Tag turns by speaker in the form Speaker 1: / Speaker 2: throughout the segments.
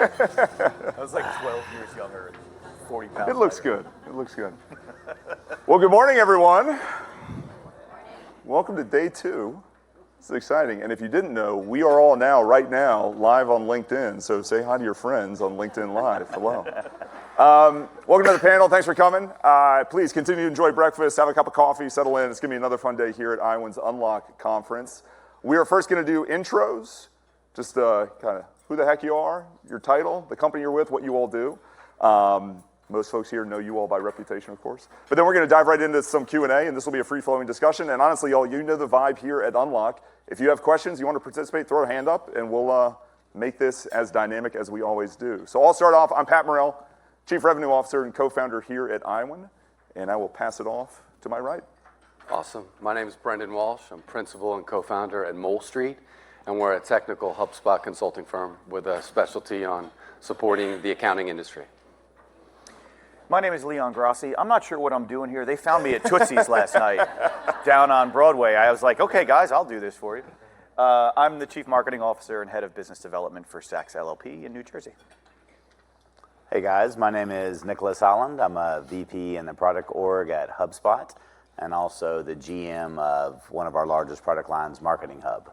Speaker 1: I was like 12 years younger and 40 pounds.
Speaker 2: It looks good. It looks good. Well, good morning, everyone. Welcome to day 2. This is exciting. And if you didn't know, we are all now, right now, live on LinkedIn. So say hi to your friends on LinkedIn Live. Hello. Welcome to the panel. Thanks for coming. Please continue to enjoy breakfast, have a cup of coffee, settle in. It's going to be another fun day here at iWin's Unlock Conference. We are first going to do intros, just kind of who the heck you are, your title, the company you're with, what you all do. Most folks here know you all by reputation, of course. But then we're going to dive right into some Q&A, and this will be a free-flowing discussion. And honestly, y'all, you know the vibe here at Unlock. If you have questions, you want to participate, throw a hand up, and we'll make this as dynamic as we always do. So I'll start off. I'm Pat Morrell, Chief Revenue Officer and co-founder here at iWin, and I will pass it off to my right.
Speaker 3: Awesome. My name is Brendan Walsh. I'm principal and co-founder at Mole Street, and we're a technical HubSpot consulting firm with a specialty on supporting the accounting industry.
Speaker 1: My name is Leon Grossi. I'm not sure what I'm doing here. They found me at Tootsie's last night down on Broadway. I was like, okay, guys, I'll do this for you. I'm the Chief Marketing Officer and Head of Business Development for Saks LLP in New Jersey.
Speaker 4: Hey guys, my name is Nicholas Holland. I'm a VP in the product org at HubSpot and also the GM of one of our largest product lines, Marketing Hub.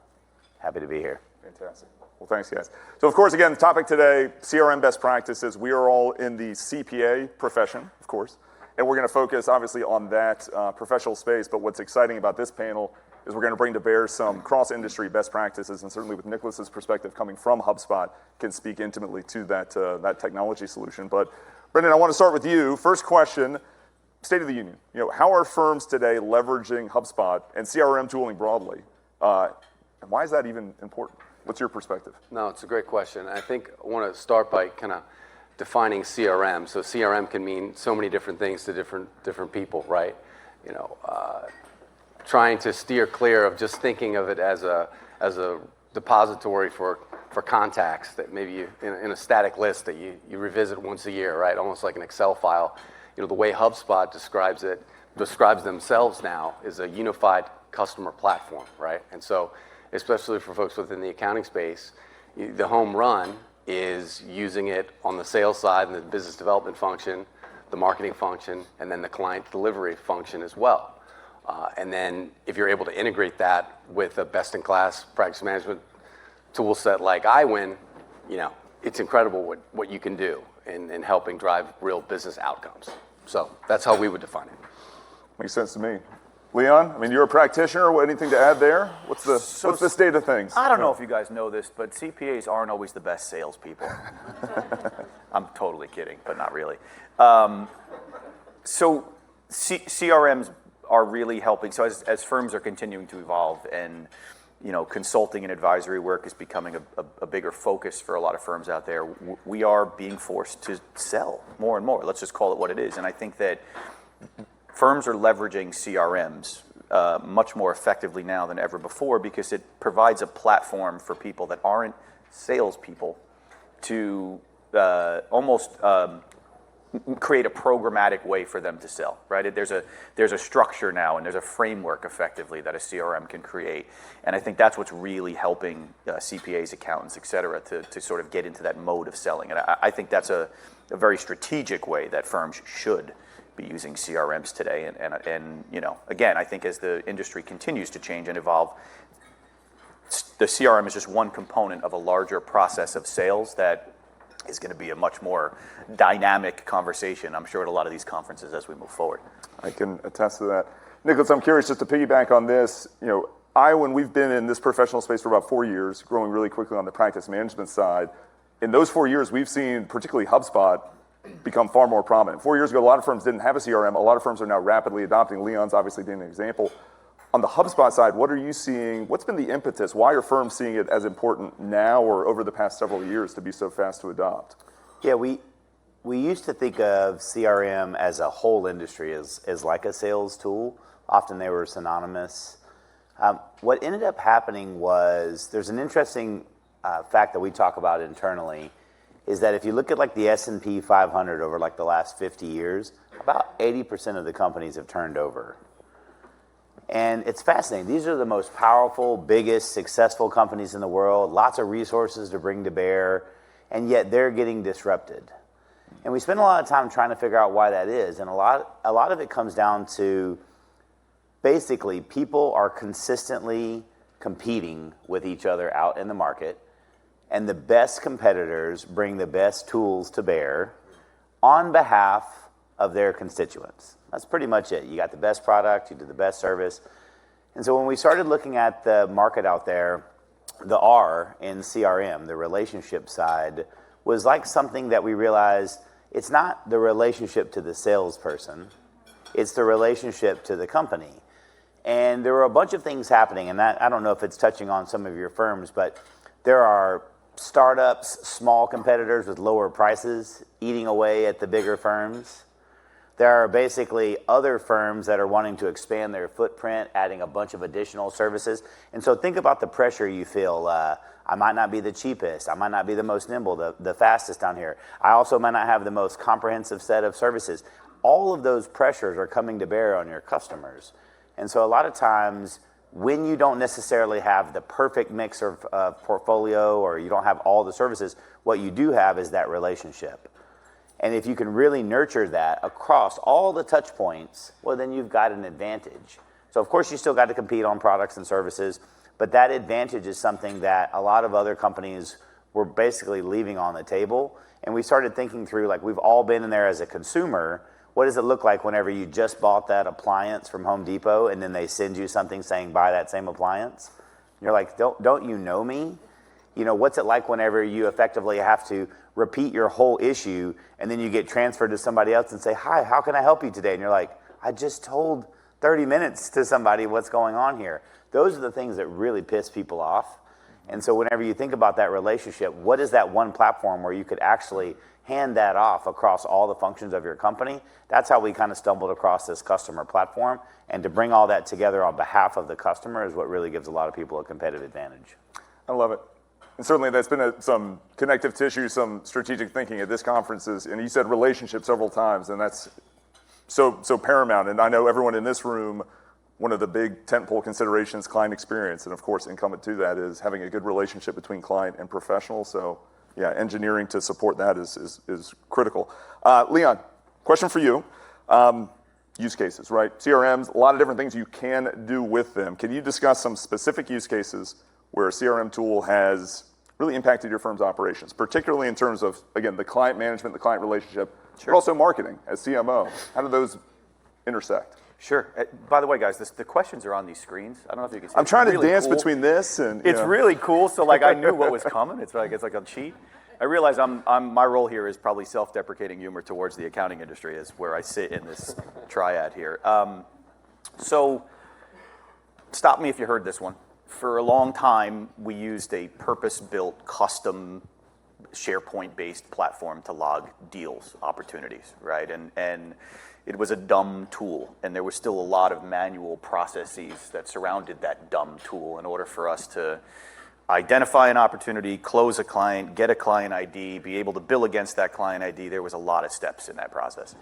Speaker 4: Happy to be here.
Speaker 2: Fantastic. Well, thanks, guys. So, of course, again, the topic today, CRM best practices. We are all in the CPA profession, of course, and we're going to focus, obviously, on that professional space. But what's exciting about this panel is we're going to bring to bear some cross-industry best practices, and certainly with Nicholas's perspective coming from HubSpot, can speak intimately to that technology solution. But, Brendan, I want to start with you. First question, State of the Union. How are firms today leveraging HubSpot and CRM tooling broadly? And why is that even important? What's your perspective?
Speaker 3: No, it's a great question. I think I want to start by kind of defining CRM. So CRM can mean so many different things to different people, right? Trying to steer clear of just thinking of it as a depository for contacts that maybe you, in a static list that you revisit once a year, right? Almost like an Excel file. The way HubSpot describes themselves now is a unified customer platform, right? And so, especially for folks within the accounting space, the home run is using it on the sales side and the business development function, the marketing function, and then the client delivery function as well. And then if you're able to integrate that with a best-in-class practice management tool set like iWin, it's incredible what you can do in helping drive real business outcomes. So that's how we would define it.
Speaker 2: Makes sense to me. Leon, you're a practitioner. Anything to add there? What's the state of things?
Speaker 1: I don't know if you guys know this, but CPAs aren't always the best salespeople. I'm totally kidding, but not really. So CRMs are really helping. So as firms are continuing to evolve and consulting and advisory work is becoming a bigger focus for a lot of firms out there, we are being forced to sell more and more. Let's just call it what it is. And I think that firms are leveraging CRMs much more effectively now than ever before because it provides a platform for people that aren't salespeople to almost create a programmatic way for them to sell, right? There's a structure now and there's a framework effectively that a CRM can create. And I think that's what's really helping CPAs, accountants, et cetera, to sort of get into that mode of selling. And I think that's a very strategic way that firms should be using CRMs today. And again, I think as the industry continues to change and evolve, the CRM is just one component of a larger process of sales that is going to be a much more dynamic conversation, I'm sure, at a lot of these conferences as we move forward.
Speaker 2: I can attest to that. Nicholas, I'm curious just to piggyback on this. iWin, we've been in this professional space for about 4 years, growing really quickly on the practice management side. In those 4 years, we've seen particularly HubSpot become far more prominent. 4 years ago, a lot of firms didn't have a CRM. A lot of firms are now rapidly adopting. Leon's obviously being an example. On the HubSpot side, what are you seeing? What's been the impetus? Why are firms seeing it as important now or over the past several years to be so fast to adopt?
Speaker 4: Yeah, we used to think of CRM as a whole industry as like a sales tool. Often they were synonymous. What ended up happening was there's an interesting fact that we talk about internally is that if you look at like the S&P 500 over like the last 50 years, about 80% of the companies have turned over. And it's fascinating. These are the most powerful, biggest, successful companies in the world, lots of resources to bring to bear. and yet they're getting disrupted. And we spend a lot of time trying to figure out why that is, and a lot of it comes down to basically people are consistently competing with each other out in the market, and the best competitors bring the best tools to bear on behalf of their constituents. That's pretty much it. You got the best product, you do the best service. And so when we started looking at the market out there, the R in CRM, the relationship side, was like something that we realized it's not the relationship to the salesperson, it's the relationship to the company. And there were a bunch of things happening, and that, I don't know if it's touching on some of your firms, but there are startups, small competitors with lower prices eating away at the bigger firms. There are basically other firms that are wanting to expand their footprint, adding a bunch of additional services. And so think about the pressure you feel. I might not be the cheapest. I might not be the most nimble, the fastest down here. I also might not have the most comprehensive set of services. All of those pressures are coming to bear on your customers. And so a lot of times when you don't necessarily have the perfect mix of portfolio, or you don't have all the services, what you do have is that relationship. And if you can really nurture that across all the touch points, well, then you've got an advantage. So of course you still got to compete on products and services, but that advantage is something that a lot of other companies were basically leaving on the table. And we started thinking through, like, we've all been in there as a consumer. What does it look like whenever you just bought that appliance from Home Depot and then they send you something saying buy that same appliance? You're like, don't you know me? You know, what's it like whenever you effectively have to repeat your whole issue and then you get transferred to somebody else and say, hi, how can I help you today? And you're like, I just told 30 minutes to somebody what's going on here. Those are the things that really piss people off. And so whenever you think about that relationship, what is that one platform where you could actually hand that off across all the functions of your company? That's how we kind of stumbled across this customer platform. And to bring all that together on behalf of the customer is what really gives a lot of people a competitive advantage.
Speaker 2: I love it. And certainly that's been some connective tissue, some strategic thinking at this conference. And you said relationship several times, and that's so paramount. And I know everyone in this room, one of the big tentpole considerations, client experience. And of course, incumbent to that is having a good relationship between client and professional. So yeah, engineering to support that is critical. Leon, question for you. Use cases, right? CRMs, a lot of different things you can do with them. Can you discuss some specific use cases where a CRM tool has really impacted your firm's operations, particularly in terms of, again, the client management, the client relationship, but also marketing as CMO? How do those intersect?
Speaker 1: Sure. By the way, guys, the questions are on these screens. I don't know if you can see.
Speaker 2: I'm trying to
Speaker 1: really
Speaker 2: dance
Speaker 1: cool.
Speaker 2: between this and
Speaker 1: It's really cool. So like I knew what was coming. It's like a cheat. I realize my role here is probably self-deprecating humor towards the accounting industry, is where I sit in this triad here. So stop me if you heard this one. For a long time, we used a purpose-built, custom, SharePoint-based platform to log deals, opportunities, right? And it was a dumb tool, and there was still a lot of manual processes that surrounded that dumb tool in order for us to identify an opportunity, close a client, get a client ID, be able to bill against that client ID. There was a lot of steps in that process.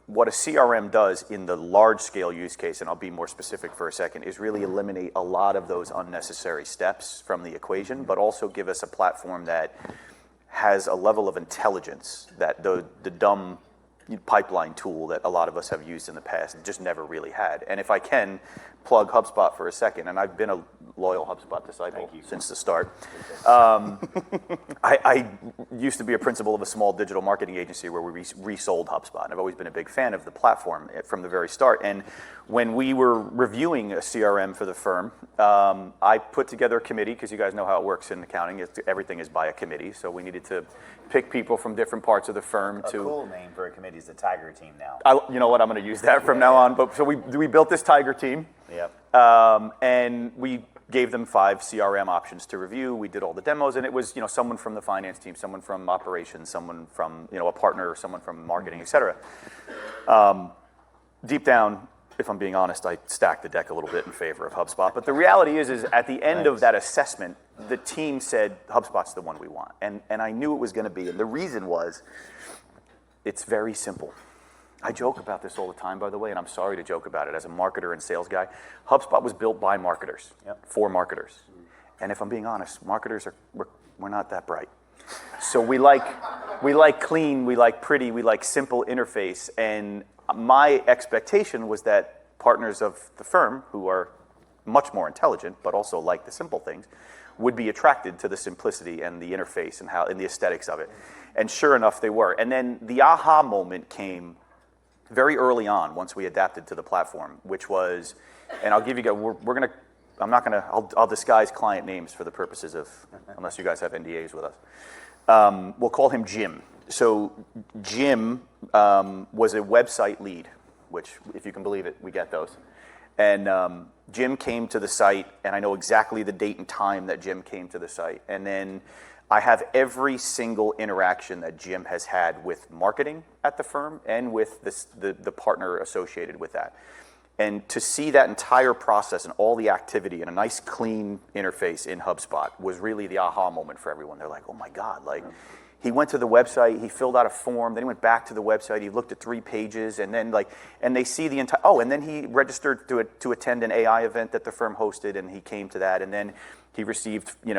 Speaker 1: What a CRM does in the large-scale use case, and I'll be more specific for a second, is really eliminate a lot of those unnecessary steps from the equation, but also give us a platform that has a level of intelligence that the dumb pipeline tool that a lot of us have used in the past just never really had. And if I can plug HubSpot for a second, and I've been a loyal HubSpot disciple since the start. I used to be a principal of a small digital marketing agency where we resold HubSpot, and I've always been a big fan of the platform from the very start. And when we were reviewing a CRM for the firm, I put together a committee, because you guys know how it works in accounting. Everything is by a committee, so we needed to pick people from different parts of the firm.
Speaker 4: A cool name for a committee is the Tiger Team now.
Speaker 1: You know what? I'm going to use that from now on. But so we built this Tiger Team.
Speaker 4: Yep.
Speaker 1: And we gave them 5 CRM options to review. We did all the demos, and it was, someone from the finance team, someone from operations, someone from, a partner, someone from marketing, et cetera. Deep down, if I'm being honest, I stacked the deck a little bit in favor of HubSpot. But the reality is at the end of that assessment, the team said, HubSpot's the one we want. And I knew it was going to be. And the reason was, it's very simple. I joke about this all the time, by the way, and I'm sorry to joke about it as a marketer and sales guy. HubSpot was built by marketers, for marketers. And if I'm being honest, marketers we're not that bright. So we like clean, we like pretty, we like simple interface. And my expectation was that partners of the firm, who are much more intelligent, but also like the simple things, would be attracted to the simplicity and the interface and the aesthetics of it. And sure enough, they were. And then the aha moment came very early on once we adapted to the platform, which was, and I'll give you, I'll disguise client names for the purposes of, unless you guys have NDAs with us. We'll call him Jim. So Jim was a website lead, which, if you can believe it, we get those. And Jim came to the site, and I know exactly the date and time that Jim came to the site. And then I have every single interaction that Jim has had with marketing at the firm and with the partner associated with that. And to see that entire process and all the activity in a nice, clean interface in HubSpot was really the aha moment for everyone. They're like, oh my God, like, he went to the website, he filled out a form, then he went back to the website, he looked at 3 pages, and then and they see the entire, and then he registered to attend an AI event that the firm hosted, and he came to that, and then he received, 10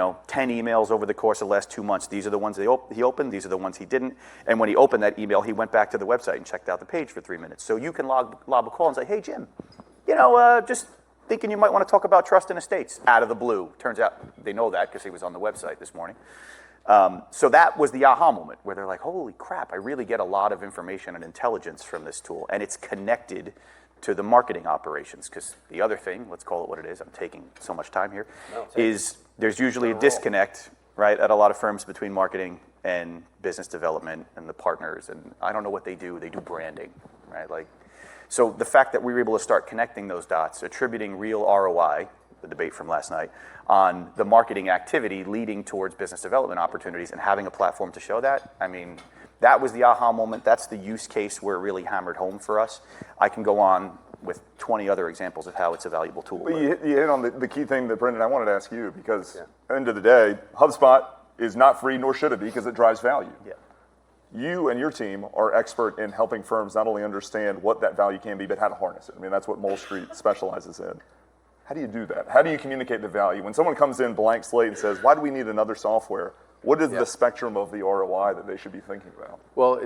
Speaker 1: emails over the course of the last 2 months. These are the ones he opened, these are the ones he didn't, and when he opened that email, he went back to the website and checked out the page for 3 minutes. So you can lob a call and say, hey, Jim, just thinking you might want to talk about trust and estates, out of the blue. Turns out they know that because he was on the website this morning. So that was the aha moment where they're like, holy crap, I really get a lot of information and intelligence from this tool. And it's connected to the marketing operations. Because the other thing, let's call it what it is, I'm taking so much time here, is there's usually a disconnect, right, at a lot of firms between marketing and business development and the partners. And I don't know what they do. They do branding, right? So the fact that we were able to start connecting those dots, attributing real ROI, the debate from last night, on the marketing activity leading towards business development opportunities and having a platform to show that, that was the aha moment. That's the use case where it really hammered home for us. I can go on with 20 other examples of how it's a valuable tool.
Speaker 2: But you hit on the key thing that, Brendan, I wanted to ask you, because at the end of the day, HubSpot is not free, nor should it be, because it drives value.
Speaker 1: Yeah.
Speaker 2: You and your team are expert in helping firms not only understand what that value can be, but how to harness it. That's what Mole Street specializes in. How do you do that? How do you communicate the value? When someone comes in blank slate and says, why do we need another software? What is the spectrum of the ROI that they should be thinking about?
Speaker 3: Well,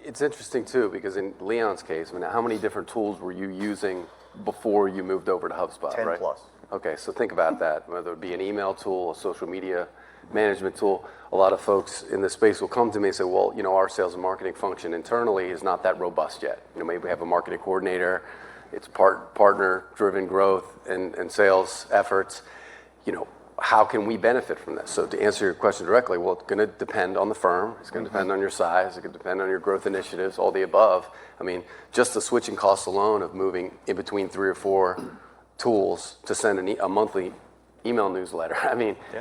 Speaker 3: it's interesting too, because in Leon's case, how many different tools were you using before you moved over to HubSpot,
Speaker 1: 10
Speaker 3: right?
Speaker 1: plus.
Speaker 3: Okay, so think about that. Whether it be an email tool, a social media management tool, a lot of folks in this space will come to me and say, well, our sales and marketing function internally is not that robust yet. Maybe we have a marketing coordinator, it's partner-driven growth and sales efforts. How can we benefit from this? So to answer your question directly, well, it's going to depend on the firm. It's going to depend on your size. It could depend on your growth initiatives, all the above. Just the switching costs alone of moving in between 3 or 4 tools to send a monthly email newsletter.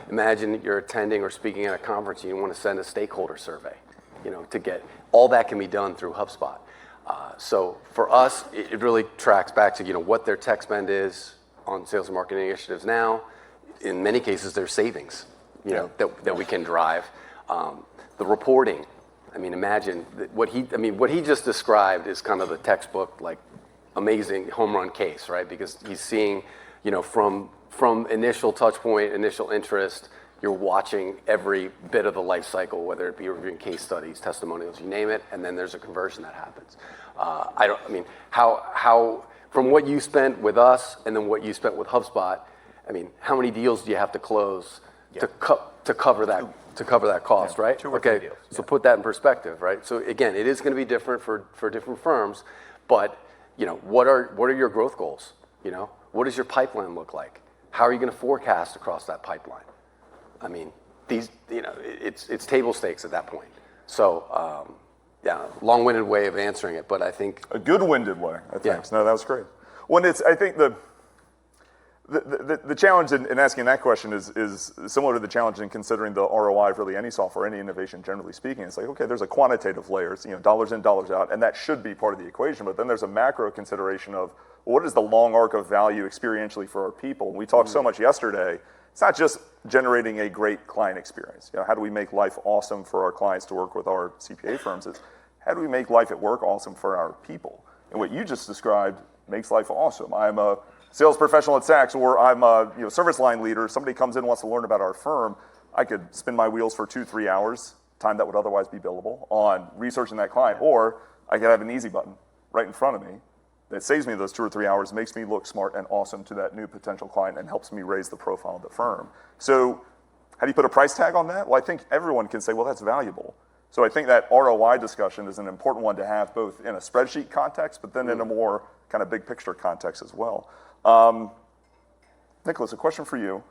Speaker 3: Imagine you're attending or speaking at a conference and you want to send a stakeholder survey, to get all that can be done through HubSpot. So for us, it really tracks back to what their tech spend is on sales and marketing initiatives now. In many cases, there's savings, that we can drive. The reporting, imagine what he just described is kind of the textbook, amazing home run case, right? Because he's seeing, from initial touch point, initial interest, you're watching every bit of the life cycle, whether it be reviewing case studies, testimonials, you name it, and then there's a conversion that happens. How from what you spent with us and then what you spent with HubSpot, how many deals do you have to close to cover that cost, right? 2 or 3 deals. So put that in perspective, right? So again, it is going to be different for different firms, but what are your growth goals? What does your pipeline look like? How are you going to forecast across that pipeline? It's table stakes at that point. So, long-winded way of answering it, but I think
Speaker 2: a good-winded way. I think.
Speaker 3: Yeah.
Speaker 2: No, that was great. I think the challenge in asking that question is similar to the challenge in considering the ROI of really any software, any innovation, generally speaking. It's like, okay, there's a quantitative layer, dollars in, dollars out, and that should be part of the equation. But then there's a macro consideration of what is the long arc of value experientially for our people. We talked so much yesterday. It's not just generating a great client experience. How do we make life awesome for our clients to work with our CPA firms? It's how do we make life at work awesome for our people? And what you just described makes life awesome. I'm a sales professional at Saks, or I'm a service line leader. Somebody comes in and wants to learn about our firm. I could spin my wheels for 2-3 hours time that would otherwise be billable on researching that client, or I could have an easy button right in front of me that saves me those 2 or 3 hours, makes me look smart and awesome to that new potential client, and helps me raise the profile of the firm. So how do you put a price tag on that? Well, I think everyone can say, well, that's valuable. So I think that ROI discussion is an important one to have, both in a spreadsheet context, but then in a more kind of big picture context as well. Nicholas, a question for you.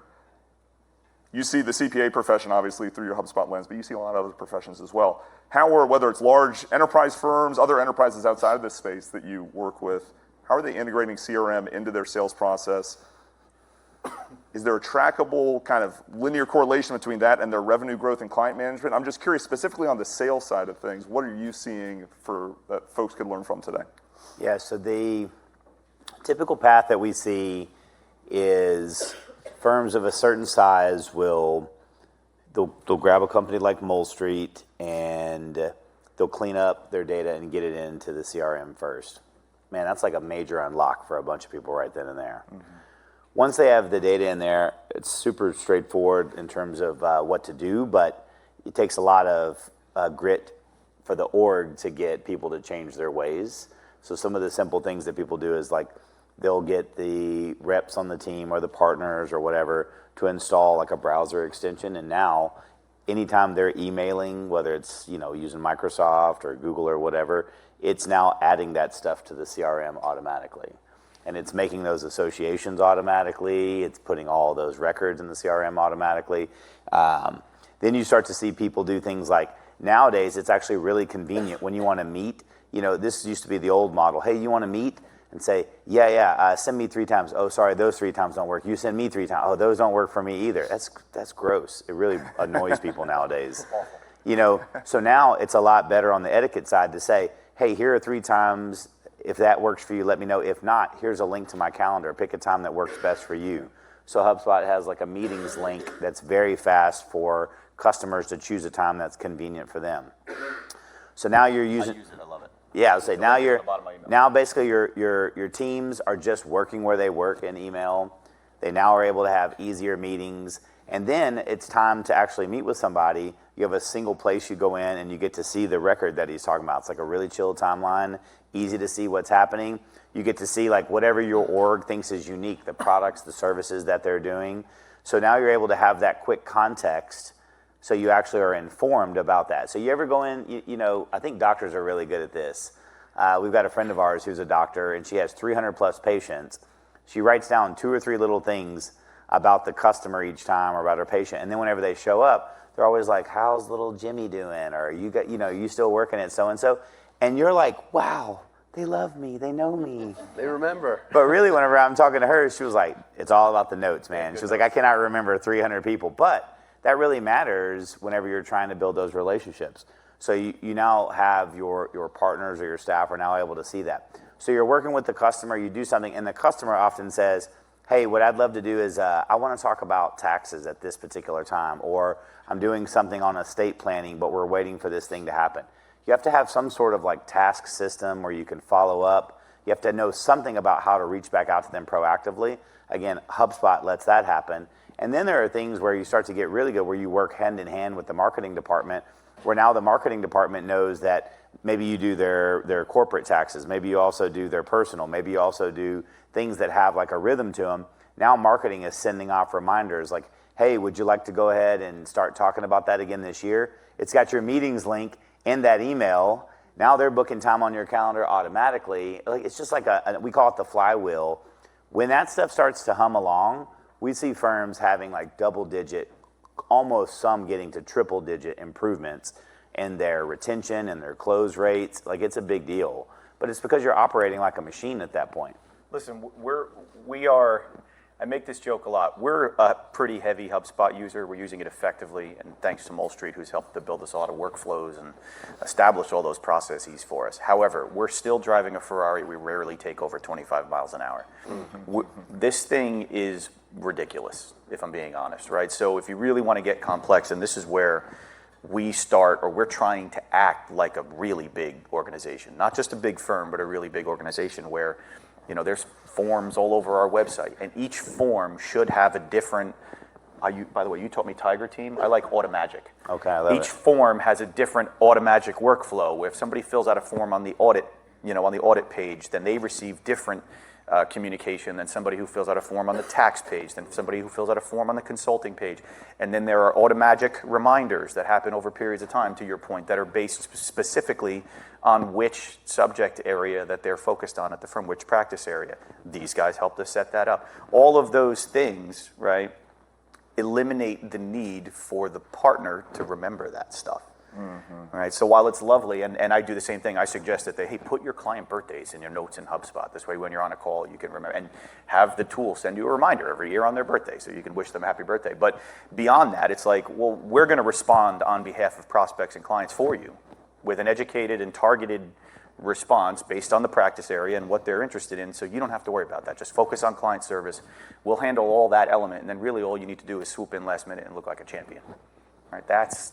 Speaker 2: You see the CPA profession, obviously, through your HubSpot lens, but you see a lot of other professions as well. How are, whether it's large enterprise firms, other enterprises outside of this space that you work with, how are they integrating CRM into their sales process? Is there a trackable kind of linear correlation between that and their revenue growth and client management? I'm just curious, specifically on the sales side of things, what are you seeing that folks could learn from today?
Speaker 4: Yeah, so the typical path that we see is firms of a certain size they'll grab a company like Mole Street and they'll clean up their data and get it into the CRM first. Man, that's like a major unlock for a bunch of people right then and there. Mm-hmm. Once they have the data in there, it's super straightforward in terms of what to do, but it takes a lot of grit for the org to get people to change their ways. So some of the simple things that people do is like they'll get the reps on the team or the partners or whatever to install like a browser extension, and now anytime they're emailing, whether it's using Microsoft or Google or whatever, it's now adding that stuff to the CRM automatically. And it's making those associations automatically. It's putting all those records in the CRM automatically. Then you start to see people do things like, nowadays it's actually really convenient when you want to meet. This used to be the old model. Hey, you want to meet? And say, send me 3 times. Oh, sorry, those 3 times don't work. You send me 3 times. Oh, those don't work for me either. That's gross. It really annoys people nowadays. So now it's a lot better on the etiquette side to say, hey, here are 3 times. If that works for you, let me know. If not, here's a link to my calendar. Pick a time that works best for you. So HubSpot has like a meetings link that's very fast for customers to choose a time that's convenient for them. So now you're using.
Speaker 1: I use it. I love it.
Speaker 4: Yeah, I would say now basically your teams are just working where they work in email. They now are able to have easier meetings, and then it's time to actually meet with somebody. You have a single place you go in and you get to see the record that he's talking about. It's like a really chill timeline, easy to see what's happening. You get to see like whatever your org thinks is unique, the products, the services that they're doing. So now you're able to have that quick context, so you actually are informed about that. So you ever go in, I think doctors are really good at this. We've got a friend of ours who's a doctor, and she has 300 plus patients. She writes down 2 or 3 little things about the customer each time or about her patient. And then whenever they show up, they're always like, how's little Jimmy doing? Or you still working at so-and-so? And you're like, wow, they love me. They know me.
Speaker 3: They remember.
Speaker 4: But really, whenever I'm talking to her, she was like, it's all about the notes, man. She was like, I cannot remember 300 people. But that really matters whenever you're trying to build those relationships. So you now have your partners or your staff are now able to see that. So you're working with the customer, you do something, and the customer often says, hey, what I'd love to do is I want to talk about taxes at this particular time, or I'm doing something on estate planning, but we're waiting for this thing to happen. You have to have some sort of like task system where you can follow up. You have to know something about how to reach back out to them proactively. Again, HubSpot lets that happen. And then there are things where you start to get really good, where you work hand in hand with the marketing department, where now the marketing department knows that maybe you do their corporate taxes, maybe you also do their personal, maybe you also do things that have like a rhythm to them. Now marketing is sending off reminders like, hey, would you like to go ahead and start talking about that again this year? It's got your meetings link in that email. Now they're booking time on your calendar automatically. Like, it's just like we call it the flywheel. When that stuff starts to hum along, we see firms having like double digit, almost some getting to triple digit improvements in their retention and their close rates. Like, it's a big deal. But it's because you're operating like a machine at that point.
Speaker 1: Listen, we are, I make this joke a lot. We're a pretty heavy HubSpot user. We're using it effectively, and thanks to Mole Street, who's helped to build us a lot of workflows and establish all those processes for us. However, we're still driving a Ferrari. We rarely take over 25 miles an hour. Mm-hmm. This thing is ridiculous, if I'm being honest, right? So if you really want to get complex, and this is where we start, or we're trying to act like a really big organization, not just a big firm, but a really big organization where, there's forms all over our website, and each form should have a different by the way, you taught me Tiger Team. I like Automagic.
Speaker 4: Okay, I love
Speaker 1: Each
Speaker 4: it.
Speaker 1: form has a different Automagic workflow. If somebody fills out a form on the audit, on the audit page, then they receive different communication than somebody who fills out a form on the tax page, than somebody who fills out a form on the consulting page. And then there are Automagic reminders that happen over periods of time, to your point, that are based specifically on which subject area that they're focused on at the firm, which practice area. These guys helped us set that up. All of those things, right, eliminate the need for the partner to remember that stuff. All right, so while it's lovely, and I do the same thing, I suggest that hey, put your client birthdays in your notes in HubSpot. This way, when you're on a call, you can remember, and have the tool send you a reminder every year on their birthday, so you can wish them a happy birthday. But beyond that, it's like, well, we're going to respond on behalf of prospects and clients for you with an educated and targeted response based on the practice area and what they're interested in, so you don't have to worry about that. Just focus on client service. We'll handle all that element, and then really all you need to do is swoop in last minute and look like a champion. Right, that's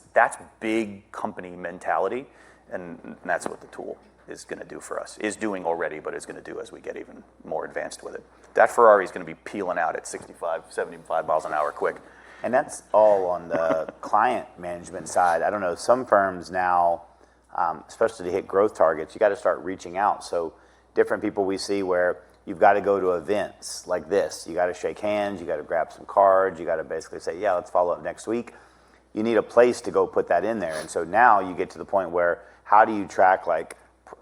Speaker 1: big company mentality, and that's what the tool is going to do for us. Is doing already, but is going to do as we get even more advanced with it. That Ferrari is going to be peeling out at 65, 75 miles an hour quick.
Speaker 4: And that's all on the client management side. I don't know, some firms now, especially to hit growth targets, you got to start reaching out. So different people we see where you've got to go to events like this. You got to shake hands, you got to grab some cards, you got to basically say, yeah, let's follow up next week. You need a place to go put that in there. And so now you get to the point where how do you track, like,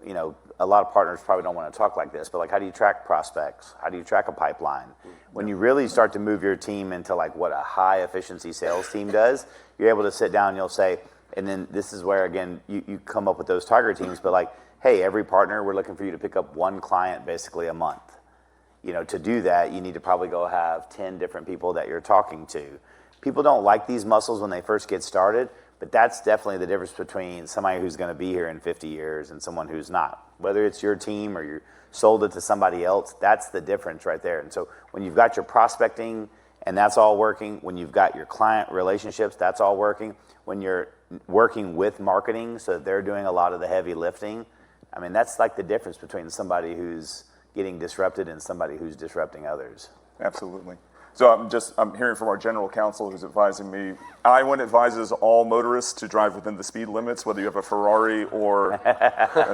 Speaker 4: a lot of partners probably don't want to talk like this, but like, how do you track prospects? How do you track a pipeline? When you really start to move your team into like what a high efficiency sales team does, you're able to sit down and you'll say, and then this is where, again, you come up with those Tiger teams, but like, hey, every partner, we're looking for you to pick up one client basically a month. To do that, you need to probably go have 10 different people that you're talking to. People don't like these muscles when they first get started, but that's definitely the difference between somebody who's going to be here in 50 years and someone who's not. Whether it's your team or you sold it to somebody else, that's the difference right there. And so when you've got your prospecting and that's all working, when you've got your client relationships, that's all working, when you're working with marketing so that they're doing a lot of the heavy lifting, I mean, that's like the difference between somebody who's getting disrupted and somebody who's disrupting others.
Speaker 2: Absolutely. So I'm hearing from our general counsel who's advising me. IWIN advises all motorists to drive within the speed limits, whether you have a Ferrari or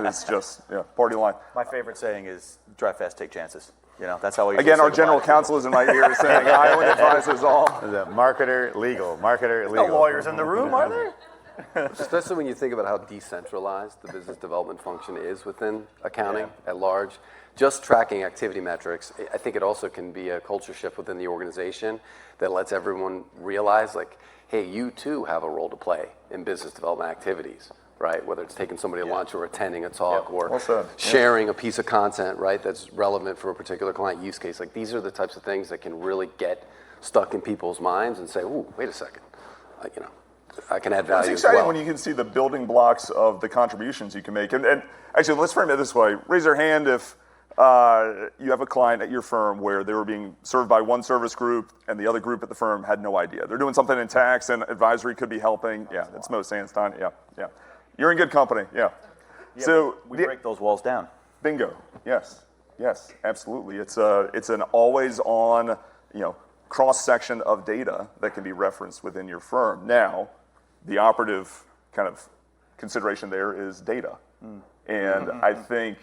Speaker 2: it's just party line.
Speaker 1: My favorite saying is drive fast, take chances. That's how we
Speaker 2: Again, our general counsel is in my ear saying IWIN advises all.
Speaker 4: Marketer legal.
Speaker 1: No lawyers in the room, are there?
Speaker 3: Especially when you think about how decentralized the business development function is within accounting at large. Just tracking activity metrics, I think it also can be a culture shift within the organization that lets everyone realize, like, hey, you too have a role to play in business development activities, right? Whether it's taking somebody to lunch or attending a talk or sharing a piece of content, right, that's relevant for a particular client use case. Like, these are the types of things that can really get stuck in people's minds and say, ooh, wait a second, I can add value.
Speaker 2: It's exciting
Speaker 3: as well.
Speaker 2: when you can see the building blocks of the contributions you can make. And actually, let's frame it this way. Raise your hand if you have a client at your firm where they were being served by one service group and the other group at the firm had no idea. They're doing something in tax and advisory could be helping. Yeah, that's Mo Sandstein. Yeah. You're in good company. Yeah. So
Speaker 1: we break those walls down.
Speaker 2: Bingo. Yes, absolutely. It's an always on, cross section of data that can be referenced within your firm. Now, the operative kind of consideration there is data. And I think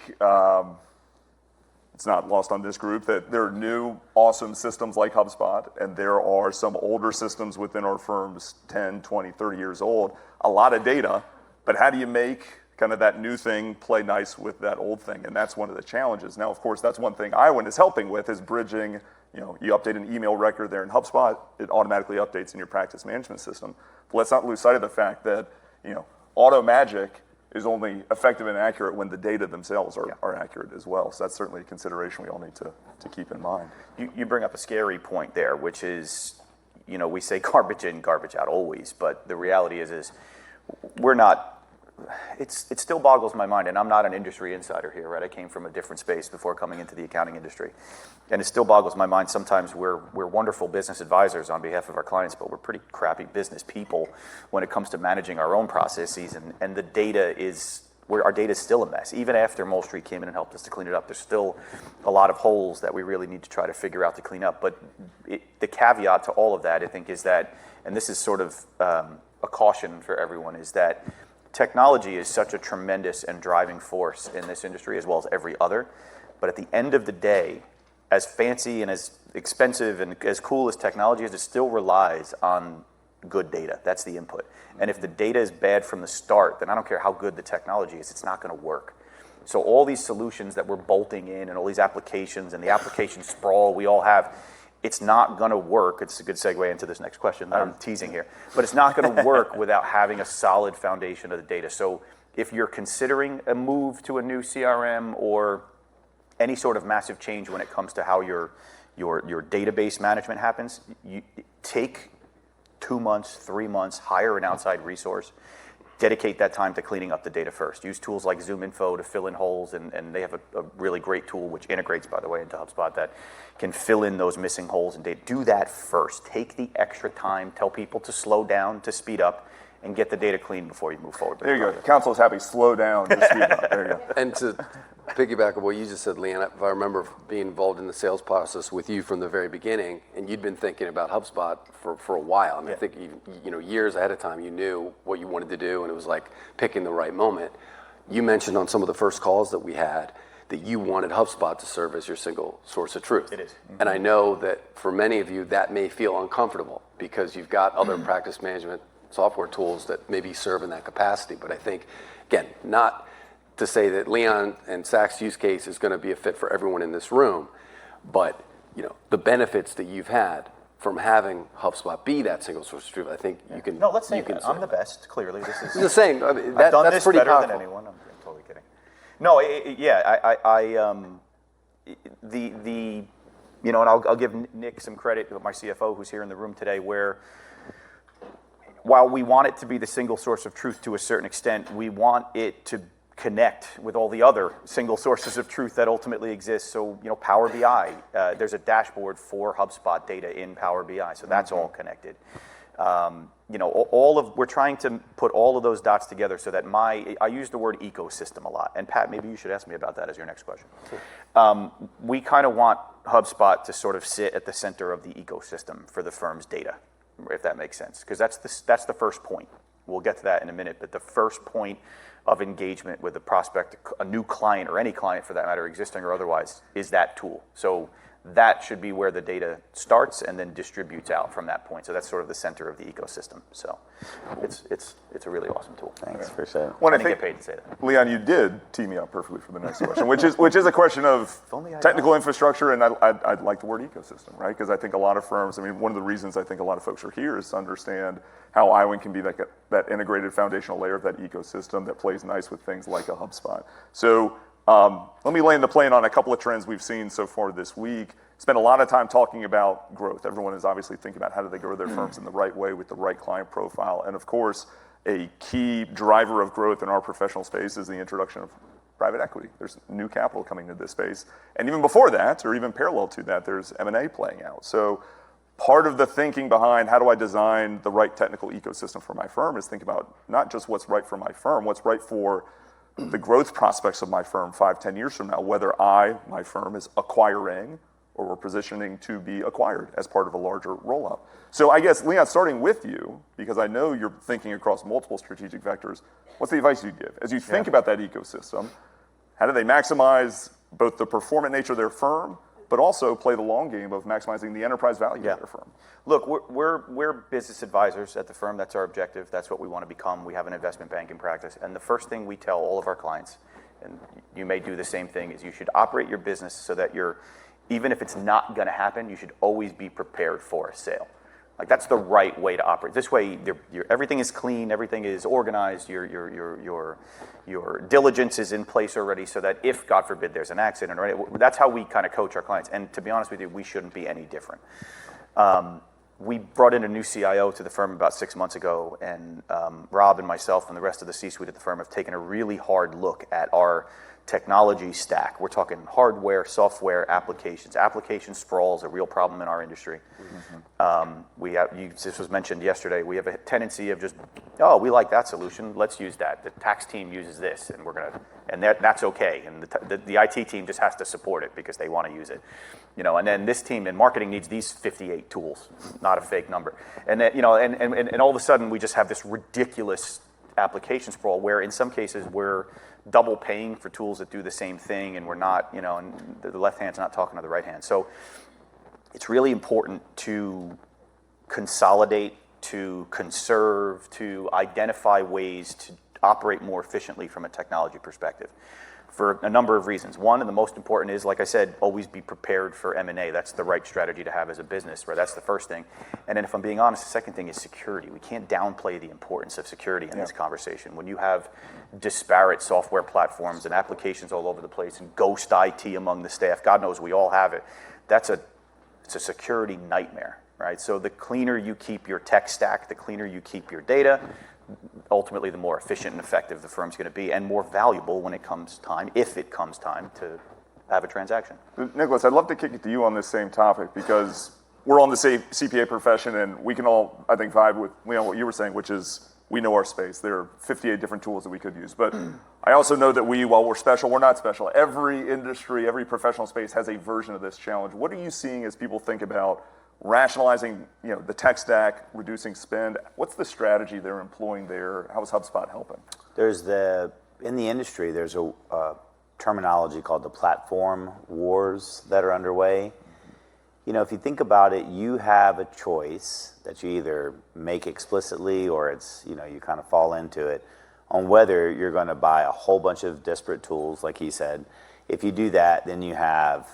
Speaker 2: it's not lost on this group that there are new awesome systems like HubSpot, and there are some older systems within our firms, 10, 20, 30 years old, a lot of data, but how do you make kind of that new thing play nice with that old thing? And that's one of the challenges. Now, of course, that's one thing IWIN is helping with, is bridging, you update an email record there in HubSpot, it automatically updates in your practice management system. But let's not lose sight of the fact that, auto magic is only effective and accurate when the data themselves are accurate as well. So that's certainly a consideration we all need to keep in mind.
Speaker 1: You bring up a scary point there, which is, we say garbage in, garbage out always, but the reality is we're not, it still boggles my mind, and I'm not an industry insider here, right? I came from a different space before coming into the accounting industry. And it still boggles my mind. Sometimes we're wonderful business advisors on behalf of our clients, but we're pretty crappy business people when it comes to managing our own processes, and the data is where our data is still a mess. Even after Mole Street came in and helped us to clean it up, there's still a lot of holes that we really need to try to figure out to clean up. But the caveat to all of that, I think, is that, and this is sort of a caution for everyone, is that technology is such a tremendous and driving force in this industry as well as every other. But at the end of the day, as fancy and as expensive and as cool as technology is, it still relies on good data. That's the input. And if the data is bad from the start, then I don't care how good the technology is, it's not going to work. So all these solutions that we're bolting in and all these applications and the application sprawl we all have, it's not going to work. It's a good segue into this next question that I'm teasing here. But it's not going to work without having a solid foundation of the data. So if you're considering a move to a new CRM or any sort of massive change when it comes to how your database management happens, you take 2 months, 3 months, hire an outside resource, dedicate that time to cleaning up the data first. Use tools like ZoomInfo to fill in holes, and they have a really great tool, which integrates, by the way, into HubSpot, that can fill in those missing holes in data. Do that first. Take the extra time, tell people to slow down, to speed up, and get the data clean before you move forward.
Speaker 2: There you go. Council's happy. Slow down. Just speed up. There you go.
Speaker 3: And to piggyback on what you just said, Leanne, if I remember being involved in the sales process with you from the very beginning, and you'd been thinking about HubSpot for a while. I mean, I think years ahead of time, you knew what you wanted to do, and it was like picking the right moment. You mentioned on some of the first calls that we had that you wanted HubSpot to serve as your single source of truth.
Speaker 1: It is. Mm-hmm.
Speaker 3: And I know that for many of you, that may feel uncomfortable because you've got other practice management software tools that maybe serve in that capacity. But I think, again, not to say that Leon and Zach's use case is going to be a fit for everyone in this room, but the benefits that you've had from having HubSpot be that single source of truth, I think you can.
Speaker 1: No, let's say
Speaker 3: you can
Speaker 1: that. I'm the best. Clearly, this is.
Speaker 3: Just saying. I mean,
Speaker 1: I've done
Speaker 3: that's
Speaker 1: this
Speaker 3: pretty
Speaker 1: better
Speaker 3: powerful.
Speaker 1: than anyone. I'm totally kidding. No, and I'll give Nick some credit, my CFO, who's here in the room today, where while we want it to be the single source of truth to a certain extent, we want it to connect with all the other single sources of truth that ultimately exist. So, Power BI, there's a dashboard for HubSpot data in Power BI, so that's all connected. We're trying to put all of those dots together so that I use the word ecosystem a lot. And Pat, maybe you should ask me about that as your next question. We kind of want HubSpot to sort of sit at the center of the ecosystem for the firm's data, if that makes sense, because that's the first point. We'll get to that in a minute, but the first point of engagement with a prospect, a new client, or any client for that matter, existing or otherwise, is that tool. So that should be where the data starts and then distributes out from that point. So that's sort of the center of the ecosystem. So it's a really awesome tool.
Speaker 4: Thanks, appreciate it.
Speaker 1: I didn't get paid to say that.
Speaker 2: Leon, you did tee me up perfectly for the next question, which is a question of
Speaker 1: only I
Speaker 2: technical infrastructure, and I'd like the word ecosystem, right? Because I think a lot of firms, one of the reasons I think a lot of folks are here is to understand how iWin can be that integrated foundational layer of that ecosystem that plays nice with things like a HubSpot. So let me land the plane on a couple of trends we've seen so far this week. Spent a lot of time talking about growth. Everyone is obviously thinking about how do they grow their firms in the right way with the right client profile. And of course, a key driver of growth in our professional space is the introduction of private equity. There's new capital coming into this space. And even before that, or even parallel to that, there's M&A playing out. So part of the thinking behind how do I design the right technical ecosystem for my firm is think about not just what's right for my firm, what's right for the growth prospects of my firm 5-10 years from now, whether my firm is acquiring or we're positioning to be acquired as part of a larger roll-up. So I guess, Leon, starting with you, because I know you're thinking across multiple strategic vectors, what's the advice you'd give? As you think about that ecosystem, how do they maximize both the performant nature of their firm, but also play the long game of maximizing the enterprise value of their firm?
Speaker 1: Look, we're business advisors at the firm. That's our objective. That's what we want to become. We have an investment banking practice. And the first thing we tell all of our clients, and you may do the same thing, is you should operate your business so that even if it's not going to happen, you should always be prepared for a sale. Like, that's the right way to operate. This way, everything is clean, everything is organized, your diligence is in place already, so that if, God forbid, there's an accident, that's how we kind of coach our clients. And to be honest with you, we shouldn't be any different. We brought in a new CIO to the firm about 6 months ago, and Rob and myself and the rest of the C-suite at the firm have taken a really hard look at our technology stack. We're talking hardware, software, applications. Application sprawl is a real problem in our industry. This was mentioned yesterday. We have a tendency of just, oh, we like that solution. Let's use that. The tax team uses this, and that's okay. And the IT team just has to support it because they want to use it. And then this team in marketing needs these 58 tools, not a fake number. And then, and all of a sudden we just have this ridiculous application sprawl where in some cases we're double paying for tools that do the same thing, and we're not, and the left hand's not talking to the right hand. So it's really important to consolidate, to conserve, to identify ways to operate more efficiently from a technology perspective for a number of reasons. One, and the most important is, like I said, always be prepared for M&A. That's the right strategy to have as a business, right? That's the first thing. And then if I'm being honest, the second thing is security. We can't downplay the importance of security in this conversation. When you have disparate software platforms and applications all over the place and ghost IT among the staff, God knows we all have it, it's a security nightmare, right? So the cleaner you keep your tech stack, the cleaner you keep your data, ultimately the more efficient and effective the firm's going to be, and more valuable when it comes time, if it comes time, to have a transaction.
Speaker 2: Nicholas, I'd love to kick it to you on this same topic because we're on the same CPA profession, and we can all, I think, vibe with what you were saying, which is we know our space. There are 58 different tools that we could use. But I also know that while we're special, we're not special. Every industry, every professional space has a version of this challenge. What are you seeing as people think about rationalizing, the tech stack, reducing spend? What's the strategy they're employing there? How is HubSpot helping?
Speaker 4: In the industry, there's a terminology called the platform wars that are underway. If you think about it, you have a choice that you either make explicitly or it's, you kind of fall into it on whether you're going to buy a whole bunch of disparate tools, like he said. If you do that, then you have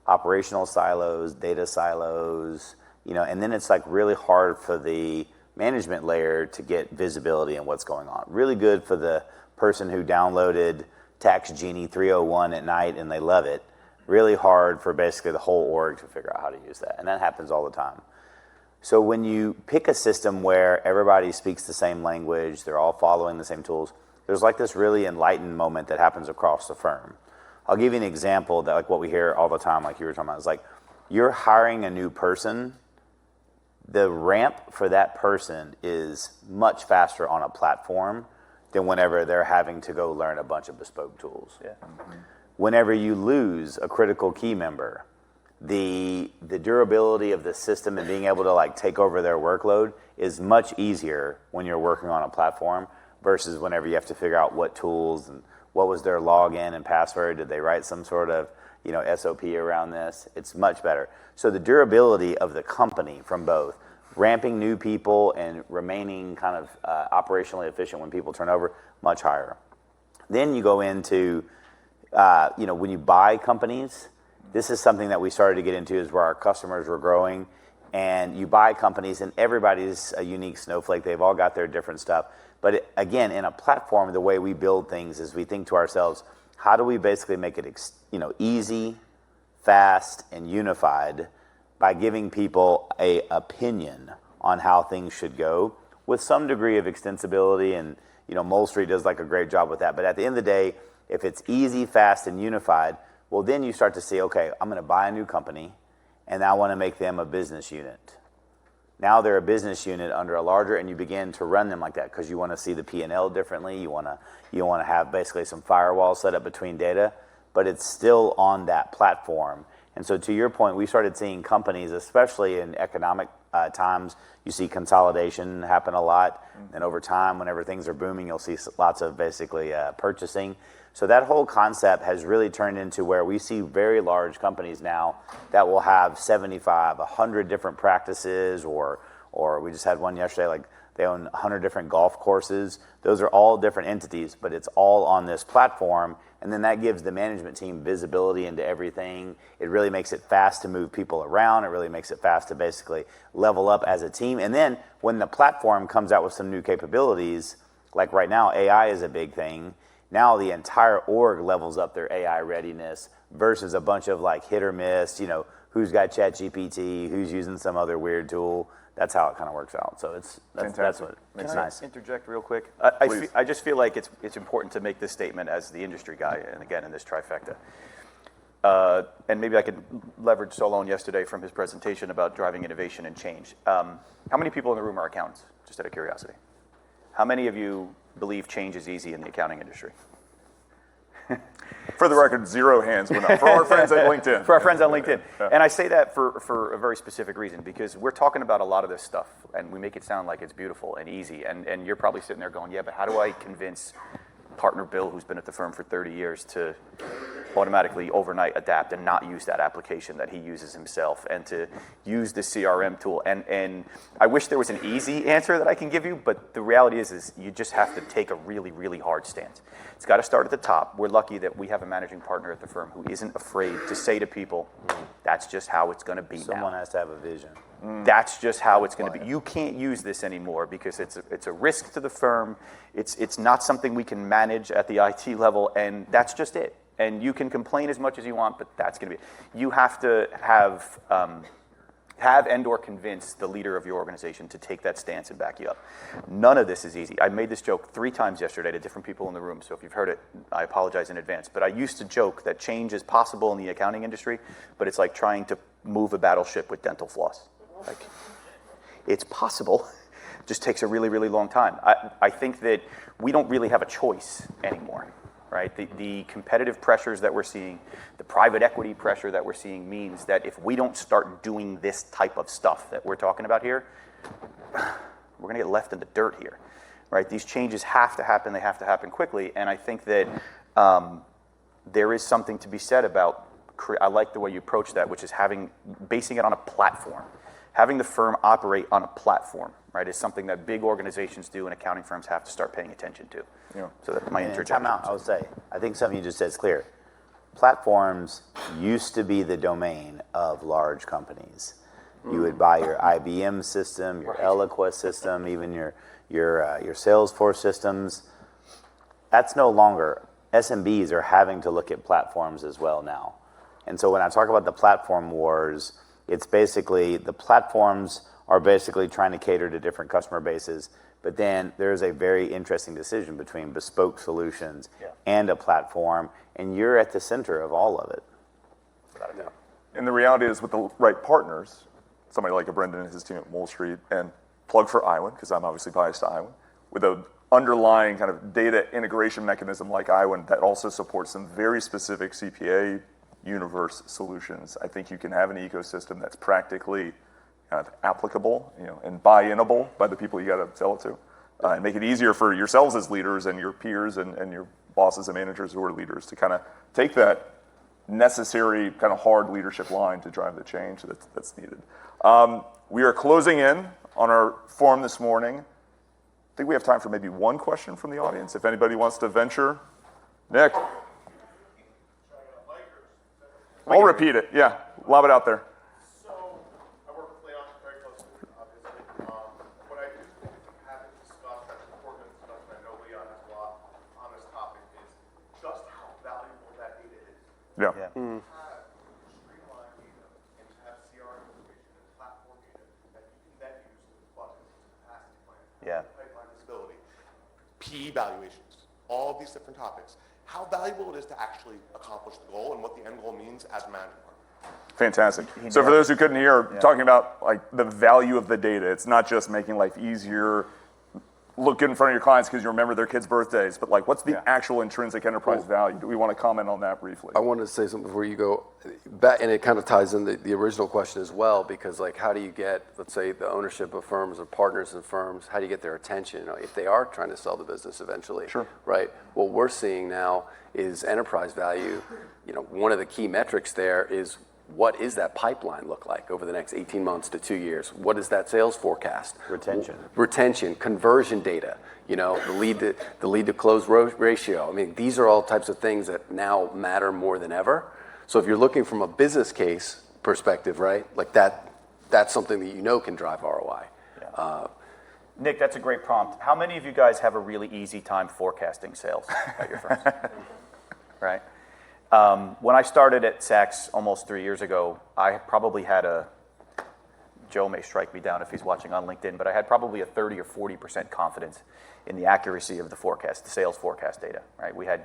Speaker 4: operational silos, data silos, and then it's like really hard for the management layer to get visibility in what's going on. Really good for the person who downloaded Tax Genie 301 at night and they love it. Really hard for basically the whole org to figure out how to use that, and that happens all the time. So when you pick a system where everybody speaks the same language, they're all following the same tools, there's like this really enlightened moment that happens across the firm. I'll give you an example that like what we hear all the time, like you were talking about, is like you're hiring a new person, the ramp for that person is much faster on a platform than whenever they're having to go learn a bunch of bespoke tools.
Speaker 1: Yeah.
Speaker 4: Whenever you lose a critical key member, the durability of the system and being able to like take over their workload is much easier when you're working on a platform versus whenever you have to figure out what tools and what was their login and password? Did they write some sort of, SOP around this? It's much better. So the durability of the company from both ramping new people and remaining kind of operationally efficient when people turn over, much higher. Then you go into, when you buy companies, this is something that we started to get into is where our customers were growing, and you buy companies and everybody's a unique snowflake. They've all got their different stuff. But again, in a platform, the way we build things is we think to ourselves, how do we basically make it easy, fast, and unified by giving people an opinion on how things should go with some degree of extensibility. And Mole Street does like a great job with that. But at the end of the day, if it's easy, fast, and unified, well, then you start to see, okay, I'm going to buy a new company, and I want to make them a business unit. Now they're a business unit under a larger, and you begin to run them like that because you want to see the P&L differently. You want to have basically some firewalls set up between data, but it's still on that platform. And so to your point, we started seeing companies, especially in economic times, you see consolidation happen a lot. And over time, whenever things are booming, you'll see lots of basically purchasing. So that whole concept has really turned into where we see very large companies now that will have 75, 100 different practices, or we just had one yesterday, like they own 100 different golf courses. Those are all different entities, but it's all on this platform. And then that gives the management team visibility into everything. It really makes it fast to move people around. It really makes it fast to basically level up as a team. And then when the platform comes out with some new capabilities, like right now, AI is a big thing. Now the entire org levels up their AI readiness versus a bunch of like hit or miss, who's got ChatGPT, who's using some other weird tool. that's how it kind of works out. So that's
Speaker 2: Fantastic.
Speaker 4: what
Speaker 2: Makes
Speaker 4: it's
Speaker 1: Can I
Speaker 4: nice.
Speaker 1: interject real quick?
Speaker 2: Please.
Speaker 1: I just feel like it's important to make this statement as the industry guy, and again, in this trifecta. And maybe I could leverage Solon yesterday from his presentation about driving innovation and change. How many people in the room are accountants, just out of curiosity? How many of you believe change is easy in the accounting industry?
Speaker 2: For the record, 0 hands went up. For our friends at LinkedIn.
Speaker 1: For our friends on LinkedIn. And I say that for a very specific reason, because we're talking about a lot of this stuff, and we make it sound like it's beautiful and easy, and you're probably sitting there going, yeah, but how do I convince partner Bill, who's been at the firm for 30 years, to automatically overnight adapt and not use that application that he uses himself, and to use the CRM tool? And I wish there was an easy answer that I can give you, but the reality is you just have to take a really, really hard stance. It's got to start at the top. We're lucky that we have a managing partner at the firm who isn't afraid to say to people, that's just how it's going to be
Speaker 4: Someone
Speaker 1: now.
Speaker 4: has to have a vision.
Speaker 1: That's just how it's going to be. You can't use this anymore because it's a risk to the firm. It's not something we can manage at the IT level, and that's just it. And you can complain as much as you want, but that's going to be. You have to have and/or convince the leader of your organization to take that stance and back you up. None of this is easy. I made this joke 3 times yesterday to different people in the room, so if you've heard it, I apologize in advance. But I used to joke that change is possible in the accounting industry, but it's like trying to move a battleship with dental floss. Like, it's possible. It just takes a really, really long time. I think that we don't really have a choice anymore, right? The competitive pressures that we're seeing, the private equity pressure that we're seeing means that if we don't start doing this type of stuff that we're talking about here, we're going to get left in the dirt here, right? These changes have to happen. They have to happen quickly. And I think that there is something to be said about, I like the way you approach that, which is basing it on a platform. Having the firm operate on a platform, right, is something that big organizations do and accounting firms have to start paying attention to.
Speaker 2: Yeah.
Speaker 1: So that's my
Speaker 4: And
Speaker 1: interjection.
Speaker 4: time out, I would say, I think something you just said is clear. Platforms used to be the domain of large companies. You would buy your IBM system, your Eloqua system, even your Salesforce systems. That's no longer. SMBs are having to look at platforms as well now. And so when I talk about the platform wars, it's basically the platforms are basically trying to cater to different customer bases, but then there's a very interesting decision between bespoke solutions and a platform, and you're at the center of all of it.
Speaker 2: And the reality is, with the right partners, somebody like a Brendan and his team at Wall Street, and plug for Iwan, because I'm obviously biased to Iwan, with an underlying kind of data integration mechanism like Iwan that also supports some very specific CPA universe solutions, I think you can have an ecosystem that's practically kind of applicable, and buy-inable by the people you got to sell it to, and make it easier for yourselves as leaders and your peers and your bosses and managers who are leaders to kind of take that necessary kind of hard leadership line to drive the change that's needed. We are closing in on our forum this morning. I think we have time for maybe one question from the audience, if anybody wants to venture. Nick. I'll repeat it. Yeah, lob it out there.
Speaker 5: So, I work with Leon very closely, obviously. What I do think we haven't discussed, that's important to discuss, and I know Leon has a lot on this topic, is just how valuable that data is.
Speaker 2: Yeah.
Speaker 1: Yeah.
Speaker 5: To have streamline data and to have CRM information and platform data that you can then use to plug into capacity plan,
Speaker 1: Yeah.
Speaker 5: pipeline visibility, PE valuations, all of these different topics. How valuable it is to actually accomplish the goal and what the end goal means as a managing partner.
Speaker 2: Fantastic. So for those who couldn't hear, talking about like the value of the data, it's not just making life easier, look good in front of your clients because you remember their kids' birthdays, but like what's the actual intrinsic enterprise value? Do we want to comment on that briefly?
Speaker 3: I wanted to say something before you go back, and it kind of ties in the original question as well, because like how do you get, let's say, the ownership of firms or partners in firms, how do you get their attention if they are trying to sell the business eventually?
Speaker 2: Sure.
Speaker 3: Right? What we're seeing now is enterprise value. One of the key metrics there is what is that pipeline look like over the next 18 months to 2 years? What is that sales forecast? Retention, conversion data, the lead to close ratio. I mean, these are all types of things that now matter more than ever. So if you're looking from a business case perspective, right, like that's something that can drive ROI.
Speaker 1: Yeah. Nick, that's a great prompt. How many of you guys have a really easy time forecasting sales at your firms? Right? When I started at Saks almost 3 years ago, I probably had Joe may strike me down if he's watching on LinkedIn, but I had probably a 30 or 40% confidence in the accuracy of the forecast, the sales forecast data, right?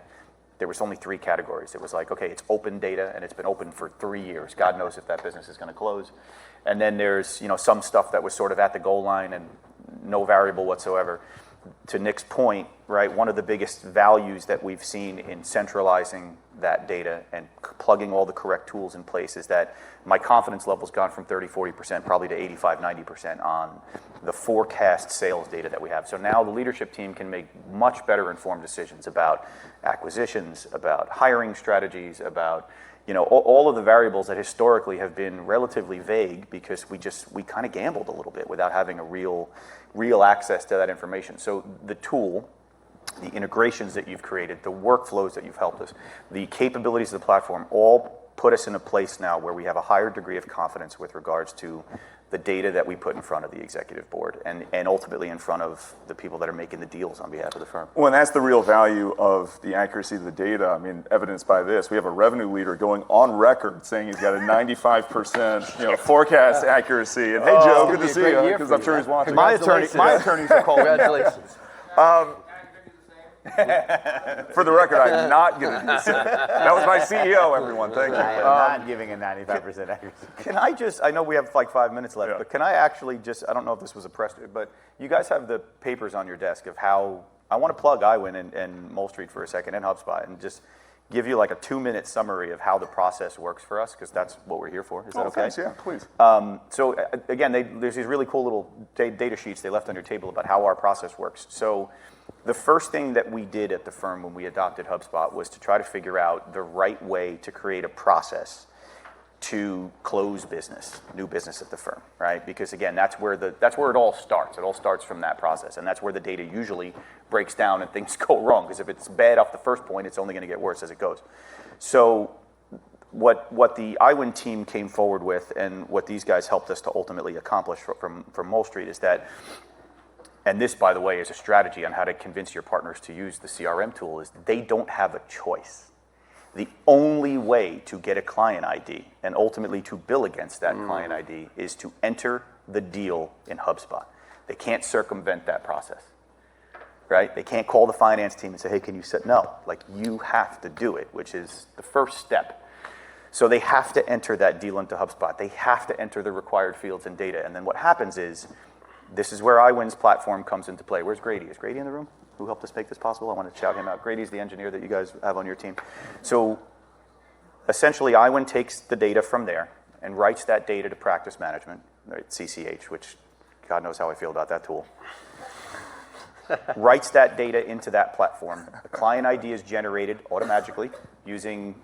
Speaker 1: There was only 3 categories. It was like, okay, it's open data and it's been open for 3 years. God knows if that business is going to close. And then there's, some stuff that was sort of at the goal line and no variable whatsoever. To Nick's point, right, one of the biggest values that we've seen in centralizing that data and plugging all the correct tools in place is that my confidence level's gone from 30, 40% probably to 85, 90% on the forecast sales data that we have. So now the leadership team can make much better informed decisions about acquisitions, about hiring strategies, about all of the variables that historically have been relatively vague because we kind of gambled a little bit without having a real access to that information. So the tool, the integrations that you've created, the workflows that you've helped us, the capabilities of the platform all put us in a place now where we have a higher degree of confidence with regards to the data that we put in front of the executive board and ultimately in front of the people that are making the deals on behalf of the firm.
Speaker 2: Well, and that's the real value of the accuracy of the data. I mean, evidenced by this. We have a revenue leader going on record saying he's got a 95% forecast accuracy. And hey, Joe, good to see you, because I'm sure he's watching.
Speaker 1: My attorneys are calling.
Speaker 3: Congratulations.
Speaker 2: For the record, I'm not going to do this. That was my CEO, everyone. Thank you.
Speaker 4: I am not giving a 95% accuracy.
Speaker 1: Can I I know we have like 5 minutes left,
Speaker 2: Yeah.
Speaker 1: but can I actually I don't know if this was a press, but you guys have the papers on your desk of how, I want to plug iWin and Mole Street for a second and HubSpot and just give you like a 2-minute summary of how the process works for us, because that's what we're here for. Is that okay?
Speaker 2: Thanks, yeah, please.
Speaker 1: So again, there's these really cool little data sheets they left on your table about how our process works. So the first thing that we did at the firm when we adopted HubSpot was to try to figure out the right way to create a process to close business, new business at the firm, right? Because again, that's where it all starts. It all starts from that process, and that's where the data usually breaks down and things go wrong. Because if it's bad off the first point, it's only going to get worse as it goes. So what the iWin team came forward with, and what these guys helped us to ultimately accomplish from Mole Street is that. And this, by the way, is a strategy on how to convince your partners to use the CRM tool, is they don't have a choice. The only way to get a client ID and ultimately to bill against that client ID is to enter the deal in HubSpot. They can't circumvent that process, right? They can't call the finance team and say, hey, can you set? No, like you have to do it, which is the first step. So they have to enter that deal into HubSpot. They have to enter the required fields and data. And then what happens is, this is where iWin's platform comes into play. Where's Grady? Is Grady in the room? Who helped us make this possible? I want to shout him out. Grady's the engineer that you guys have on your team. So essentially, iWin takes the data from there and writes that data to practice management, right, CCH, which God knows how I feel about that tool. Writes that data into that platform. The client ID is generated automatically using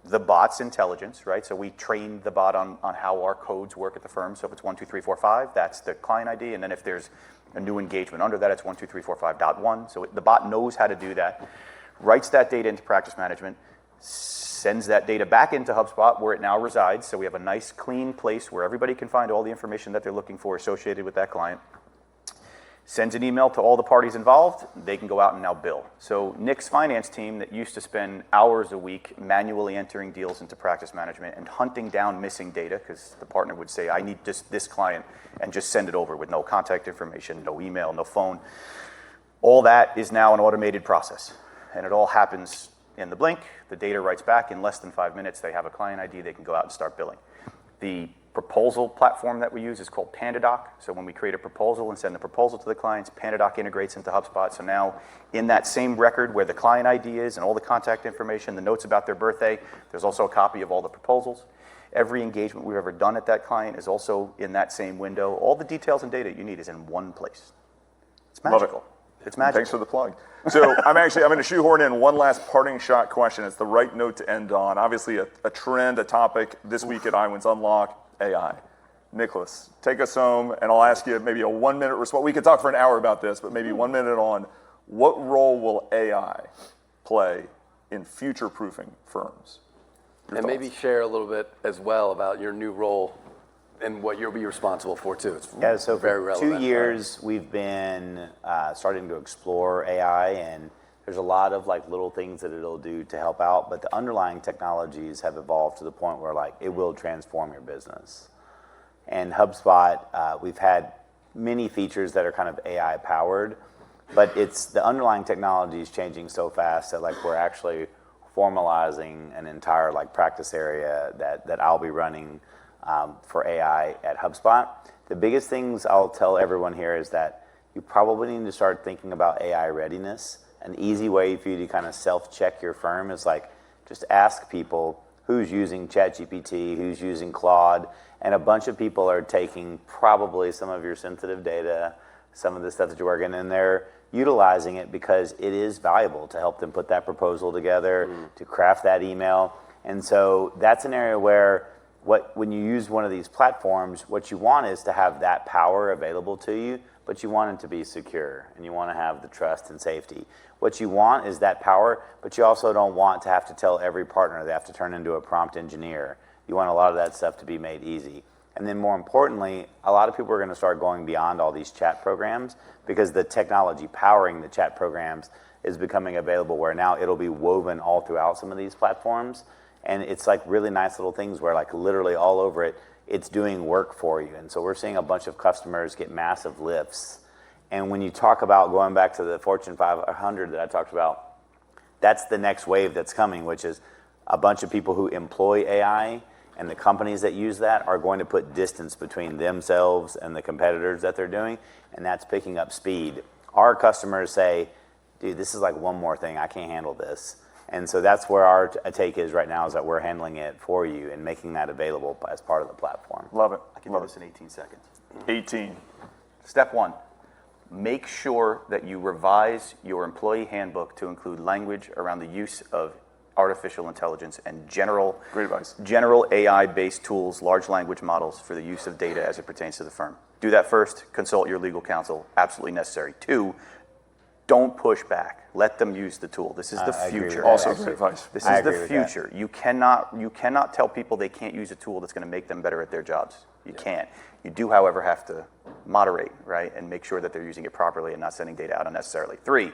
Speaker 1: the bot's intelligence, right? So we train the bot on how our codes work at the firm. So if it's 1, 2, 3, 4, 5, that's the client ID. And then if there's a new engagement under that, it's 1, 2, 3, 4, 5.1. So the bot knows how to do that, writes that data into practice management, sends that data back into HubSpot where it now resides. So we have a nice, clean place where everybody can find all the information that they're looking for associated with that client. Sends an email to all the parties involved, they can go out and now bill. So Nick's finance team that used to spend hours a week manually entering deals into practice management and hunting down missing data, because the partner would say, I need just this client, and just send it over with no contact information, no email, no phone. All that is now an automated process, and it all happens in the blink. The data writes back in less than 5 minutes. They have a client ID, they can go out and start billing. The proposal platform that we use is called PandaDoc. So when we create a proposal and send the proposal to the clients, PandaDoc integrates into HubSpot. So now in that same record where the client ID is and all the contact information, the notes about their birthday, there's also a copy of all the proposals. Every engagement we've ever done at that client is also in that same window. All the details and data you need is in one place. It's magical.
Speaker 2: Love it.
Speaker 1: It's magical.
Speaker 2: Thanks for the plug. So I'm going to shoehorn in one last parting shot question. It's the right note to end on. Obviously a trend, a topic this week at iWin's Unlock, AI. Nicholas, take us home, and I'll ask you maybe a 1-minute response. We could talk for an hour about this, but maybe 1 minute on what role will AI play in future-proofing firms? Your
Speaker 3: And
Speaker 2: thoughts?
Speaker 3: maybe share a little bit as well about your new role and what you'll be responsible for too. It's
Speaker 4: Yeah, so
Speaker 3: very
Speaker 4: for
Speaker 3: relevant.
Speaker 4: 2 years, we've been starting to explore AI, and there's a lot of like little things that it'll do to help out, but the underlying technologies have evolved to the point where like it will transform your business. And HubSpot, we've had many features that are kind of AI powered, but it's the underlying technology is changing so fast that like we're actually formalizing an entire like practice area that I'll be running for AI at HubSpot. The biggest things I'll tell everyone here is that you probably need to start thinking about AI readiness. An easy way for you to kind of self-check your firm is like just ask people who's using ChatGPT, who's using Claude, and a bunch of people are taking probably some of your sensitive data, some of the stuff that you're working, and they're utilizing it because it is valuable to help them put that proposal together, to craft that email. And so that's an area where when you use one of these platforms, what you want is to have that power available to you, but you want it to be secure, and you want to have the trust and safety. What you want is that power, but you also don't want to have to tell every partner they have to turn into a prompt engineer. You want a lot of that stuff to be made easy. And then more importantly, a lot of people are going to start going beyond all these chat programs because the technology powering the chat programs is becoming available where now it'll be woven all throughout some of these platforms. And it's like really nice little things where like literally all over it, it's doing work for you. And so we're seeing a bunch of customers get massive lifts. And when you talk about going back to the Fortune 500 that I talked about, that's the next wave that's coming, which is a bunch of people who employ AI, and the companies that use that are going to put distance between themselves and the competitors that they're doing, and that's picking up speed. Our customers say, dude, this is like one more thing, I can't handle this. And so that's where our take is right now, is that we're handling it for you and making that available as part of the platform.
Speaker 2: Love it.
Speaker 1: I can do this in 18 seconds.
Speaker 2: 18.
Speaker 1: Step one, make sure that you revise your employee handbook to include language around the use of artificial intelligence and general
Speaker 2: Great advice.
Speaker 1: general AI-based tools, large language models for the use of data as it pertains to the firm. Do that first, consult your legal counsel, absolutely necessary. Two, don't push back. Let them use the tool. This is the
Speaker 4: I agree with
Speaker 1: future.
Speaker 4: that,
Speaker 2: Also
Speaker 4: actually.
Speaker 2: great advice.
Speaker 1: This
Speaker 4: I
Speaker 1: is the
Speaker 4: agree with that.
Speaker 1: future. You cannot tell people they can't use a tool that's going to make them better at their jobs. You can't. You do, however, have to moderate, right, and make sure that they're using it properly and not sending data out unnecessarily. Three,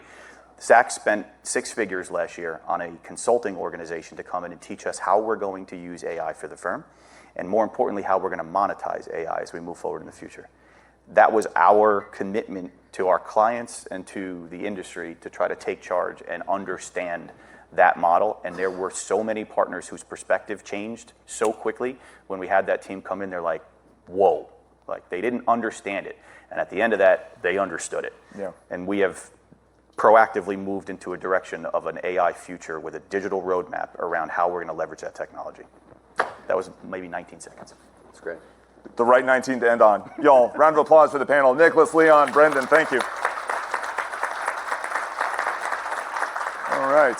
Speaker 1: Zach spent 6 figures last year on a consulting organization to come in and teach us how we're going to use AI for the firm, and more importantly, how we're going to monetize AI as we move forward in the future. That was our commitment to our clients and to the industry to try to take charge and understand that model. And there were so many partners whose perspective changed so quickly when we had that team come in. They're like, whoa, like they didn't understand it. And at the end of that, they understood it.
Speaker 2: Yeah.
Speaker 1: And we have proactively moved into a direction of an AI future with a digital roadmap around how we're going to leverage that technology. That was maybe 19 seconds.
Speaker 3: That's great.
Speaker 2: The right 19 to end on. Y'all, round of applause for the panel. Nicholas, Leon, Brendan, thank you. All right.